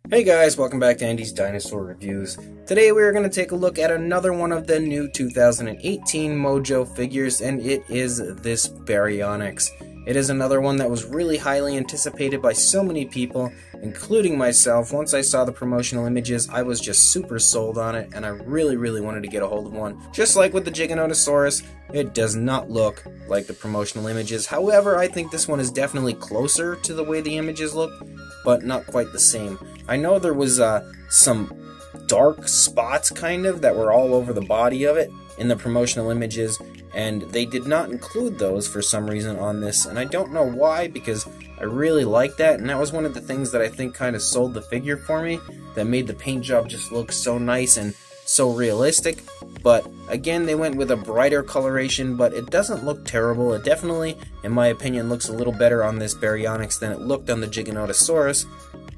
Hey guys, welcome back to Andy's Dinosaur Reviews. Today we are going to take a look at another one of the new 2018 Mojo figures, and it is this Baryonyx. It is another one that was really highly anticipated by so many people, including myself. Once I saw the promotional images, I was just super sold on it, and I really wanted to get a hold of one. Just like with the Giganotosaurus, it does not look like the promotional images. However, I think this one is definitely closer to the way the images look, but not quite the same. I know there was some dark spots kind of that were all over the body of it in the promotional images, and they did not include those for some reason on this, and I don't know why, because I really like that, and that was one of the things that I think kind of sold the figure for me, that made the paint job just look so nice and so realistic. But again, they went with a brighter coloration, but it doesn't look terrible. It definitely, in my opinion, looks a little better on this Baryonyx than it looked on the Giganotosaurus,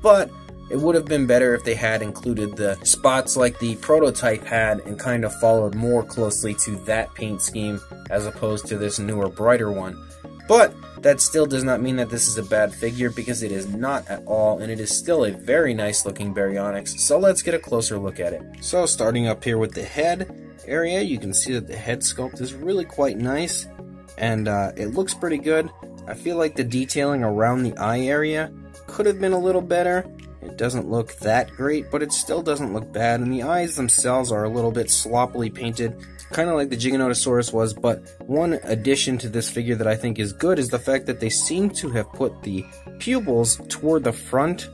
but it would have been better if they had included the spots like the prototype had and kind of followed more closely to that paint scheme as opposed to this newer, brighter one. But that still does not mean that this is a bad figure, because it is not at all, and it is still a very nice looking Baryonyx. So let's get a closer look at it. So starting up here with the head area, you can see that the head sculpt is really quite nice, and it looks pretty good. I feel like the detailing around the eye area could have been a little better. It doesn't look that great, but it still doesn't look bad, and the eyes themselves are a little bit sloppily painted, kind of like the Giganotosaurus was. But one addition to this figure that I think is good is the fact that they seem to have put the pupils toward the front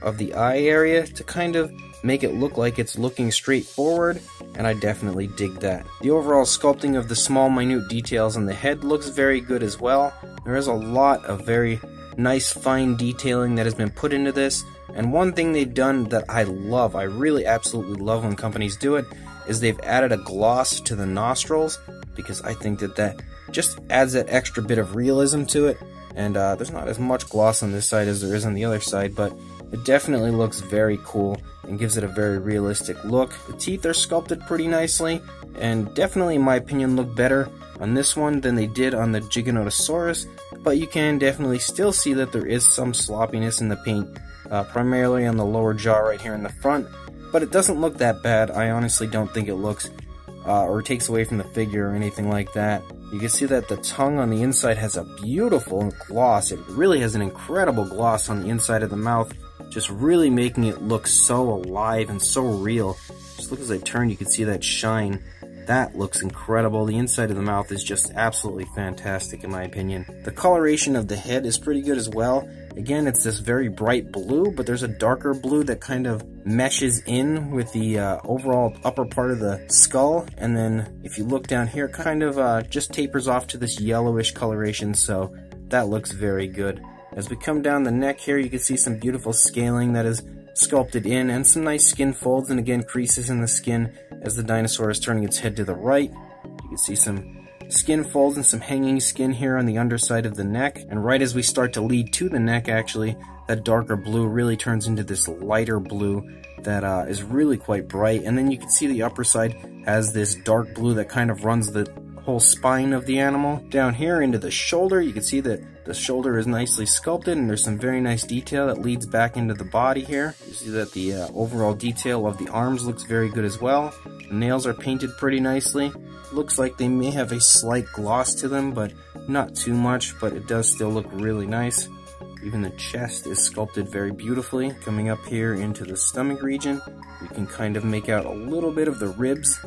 of the eye area to kind of make it look like it's looking straight forward, and I definitely dig that. The overall sculpting of the small minute details on the head looks very good as well. There is a lot of very nice fine detailing that has been put into this, and one thing they've done that I love, I really absolutely love when companies do it, is they've added a gloss to the nostrils, because I think that that just adds that extra bit of realism to it. And there's not as much gloss on this side as there is on the other side, but it definitely looks very cool and gives it a very realistic look. The teeth are sculpted pretty nicely, and definitely, in my opinion, look better on this one than they did on the Giganotosaurus, but you can definitely still see that there is some sloppiness in the paint, primarily on the lower jaw right here in the front, but it doesn't look that bad. I honestly don't think it looks or takes away from the figure or anything like that. You can see that the tongue on the inside has a beautiful gloss. It really has an incredible gloss on the inside of the mouth, just really making it look so alive and so real. Just look, as I turn, you can see that shine. That looks incredible. The inside of the mouth is just absolutely fantastic in my opinion. The coloration of the head is pretty good as well. Again, it's this very bright blue, but there's a darker blue that kind of meshes in with the overall upper part of the skull. And then if you look down here, it kind of just tapers off to this yellowish coloration, so that looks very good. As we come down the neck here, you can see some beautiful scaling that is sculpted in, and some nice skin folds, and again creases in the skin as the dinosaur is turning its head to the right. You can see some skin folds and some hanging skin here on the underside of the neck, and right as we start to lead to the neck, actually, that darker blue really turns into this lighter blue that is really quite bright. And then you can see the upper side has this dark blue that kind of runs the whole spine of the animal. Down here into the shoulder, you can see that the shoulder is nicely sculpted, and there's some very nice detail that leads back into the body here. You see that the overall detail of the arms looks very good as well. The nails are painted pretty nicely. Looks like they may have a slight gloss to them, but not too much, but it does still look really nice. Even the chest is sculpted very beautifully. Coming up here into the stomach region, you can kind of make out a little bit of the ribs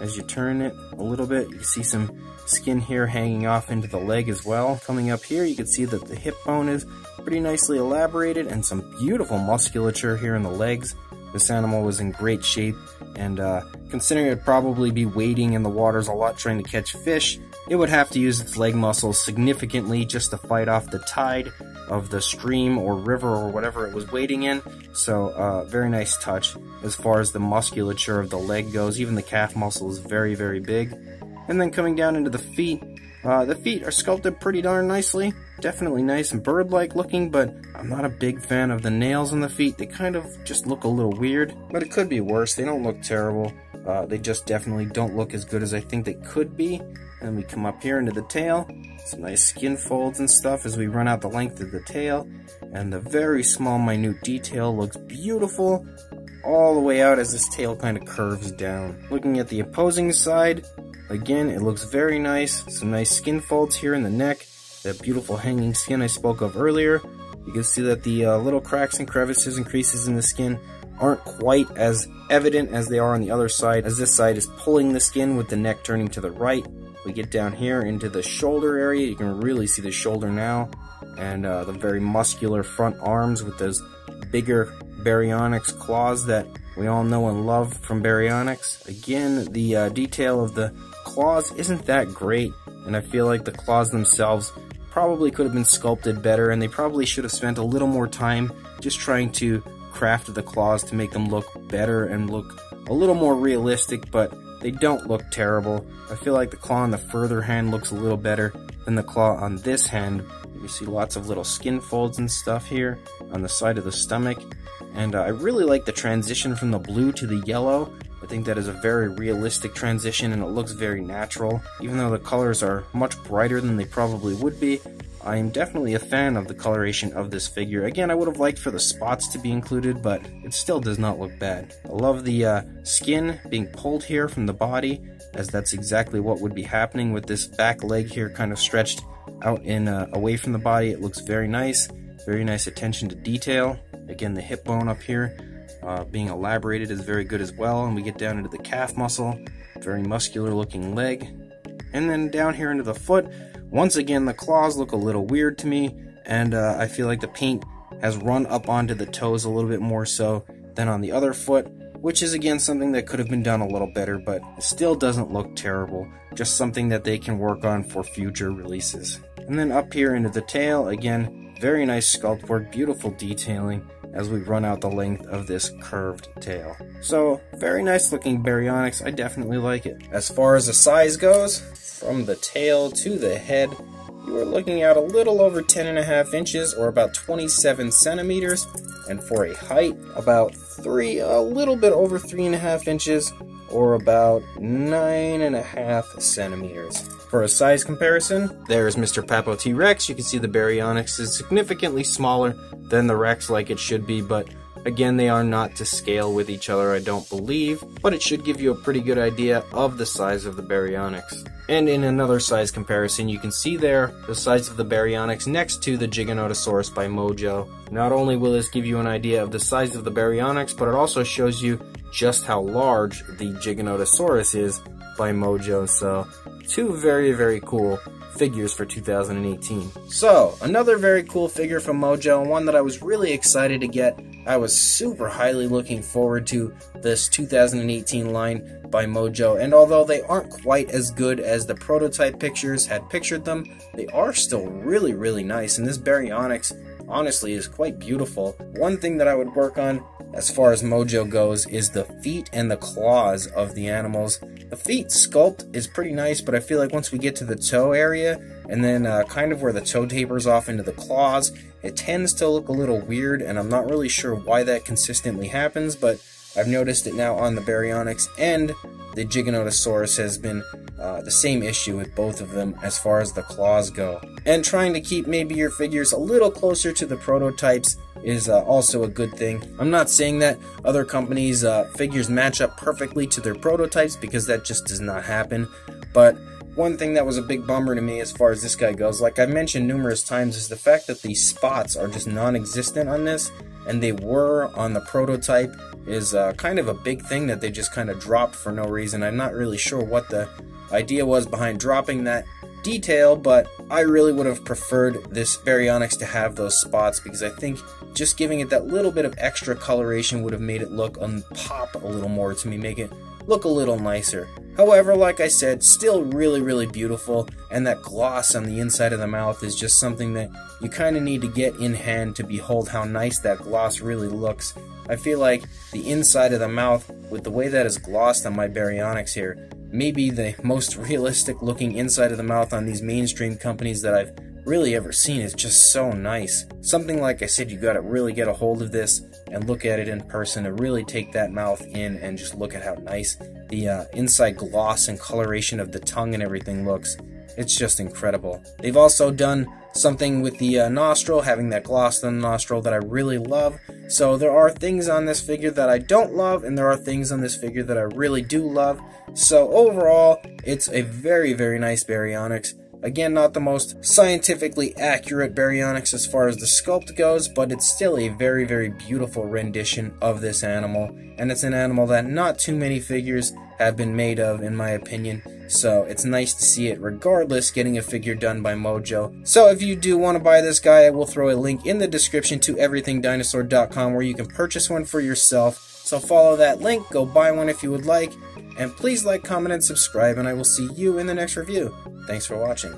as you turn it a little bit. You can see some skin here hanging off into the leg as well. Coming up here, you can see that the hip bone is pretty nicely elaborated, and some beautiful musculature here in the legs. This animal was in great shape, and considering it would probably be wading in the waters a lot trying to catch fish, it would have to use its leg muscles significantly just to fight off the tide of the stream or river or whatever it was wading in. So very nice touch as far as the musculature of the leg goes. Even the calf muscle is very big. And then coming down into the feet are sculpted pretty darn nicely. Definitely nice and bird-like looking, but I'm not a big fan of the nails on the feet. They kind of just look a little weird, but it could be worse. They don't look terrible. They just definitely don't look as good as I think they could be. And we come up here into the tail. Some nice skin folds and stuff as we run out the length of the tail. and the very small minute detail looks beautiful all the way out as this tail kind of curves down. Looking at the opposing side, again, it looks very nice. Some nice skin folds here in the neck, that beautiful hanging skin I spoke of earlier. You can see that the little cracks and crevices and creases in the skin aren't quite as evident as they are on the other side, as this side is pulling the skin with the neck turning to the right. We get down here into the shoulder area. You can really see the shoulder now, and the very muscular front arms with those bigger Baryonyx claws that we all know and love from Baryonyx. Again, the detail of the claws isn't that great, and I feel like the claws themselves probably could have been sculpted better, and they probably should have spent a little more time just trying to craft the claws to make them look better and look a little more realistic, but they don't look terrible. I feel like the claw on the further hand looks a little better than the claw on this hand. You see lots of little skin folds and stuff here on the side of the stomach. And I really like the transition from the blue to the yellow. I think that is a very realistic transition, and it looks very natural. Even though the colors are much brighter than they probably would be, I am definitely a fan of the coloration of this figure. Again, I would have liked for the spots to be included, but it still does not look bad. I love the skin being pulled here from the body, as that's exactly what would be happening with this back leg here kind of stretched out in away from the body. It looks very nice attention to detail. Again, the hip bone up here being elaborated is very good as well, and we get down into the calf muscle, very muscular looking leg, and then down here into the foot. Once again, the claws look a little weird to me, and I feel like the paint has run up onto the toes a little bit more so than on the other foot, which is again something that could have been done a little better, but it still doesn't look terrible. Just something that they can work on for future releases. And then up here into the tail, again, very nice sculpt work, beautiful detailing as we run out the length of this curved tail. So, very nice looking Baryonyx, I definitely like it. As far as the size goes, from the tail to the head, you are looking at a little over 10.5 inches, or about 27 centimeters, and for a height, about a little bit over 3.5 inches, or about 9.5 centimeters. For a size comparison, there's Mr. Papo T-Rex. You can see the Baryonyx is significantly smaller than the Rex, like it should be, but again, they are not to scale with each other, I don't believe, but it should give you a pretty good idea of the size of the Baryonyx. And in another size comparison, you can see there the size of the Baryonyx next to the Giganotosaurus by Mojo. Not only will this give you an idea of the size of the Baryonyx, but it also shows you just how large the Giganotosaurus is by Mojo, so two very, very cool figures for 2018. So, another very cool figure from Mojo, and one that I was really excited to get. I was super highly looking forward to this 2018 line by Mojo, and although they aren't quite as good as the prototype pictures had pictured them, they are still really, really nice, and this Baryonyx honestly is quite beautiful. One thing that I would work on as far as Mojo goes is the feet and the claws of the animals. The feet sculpt is pretty nice, but I feel like once we get to the toe area and then kind of where the toe tapers off into the claws, it tends to look a little weird, and I'm not really sure why that consistently happens, but I've noticed it now on the Baryonyx, and the Giganotosaurus has been the same issue with both of them as far as the claws go. And trying to keep maybe your figures a little closer to the prototypes is also a good thing. I'm not saying that other companies' figures match up perfectly to their prototypes, because that just does not happen, but one thing that was a big bummer to me as far as this guy goes, like I've mentioned numerous times, is the fact that these spots are just non-existent on this, and they were on the prototype, is kind of a big thing that they just kind of dropped for no reason. I'm not really sure what the idea was behind dropping that detail, but I really would have preferred this Baryonyx to have those spots, because I think just giving it that little bit of extra coloration would have made it look pop a little more to me, make it look a little nicer. However, like I said, still really, really beautiful, and that gloss on the inside of the mouth is just something that you kind of need to get in hand to behold how nice that gloss really looks. I feel like the inside of the mouth, with the way that is glossed on my Baryonyx here, may be the most realistic looking inside of the mouth on these mainstream companies that I've really ever seen. Is just so nice. Something like I said, you gotta really get a hold of this and look at it in person to really take that mouth in and just look at how nice the inside gloss and coloration of the tongue and everything looks. It's just incredible. They've also done something with the nostril, having that gloss on the nostril that I really love. So there are things on this figure that I don't love, and there are things on this figure that I really do love. So overall, it's a very, very nice Baryonyx. Again, not the most scientifically accurate Baryonyx as far as the sculpt goes, but it's still a very, very beautiful rendition of this animal. And it's an animal that not too many figures have been made of, in my opinion. So it's nice to see it, regardless, getting a figure done by Mojo. So if you do want to buy this guy, I will throw a link in the description to everythingdinosaur.com where you can purchase one for yourself. So follow that link, go buy one if you would like, and please like, comment, and subscribe, and I will see you in the next review. Thanks for watching.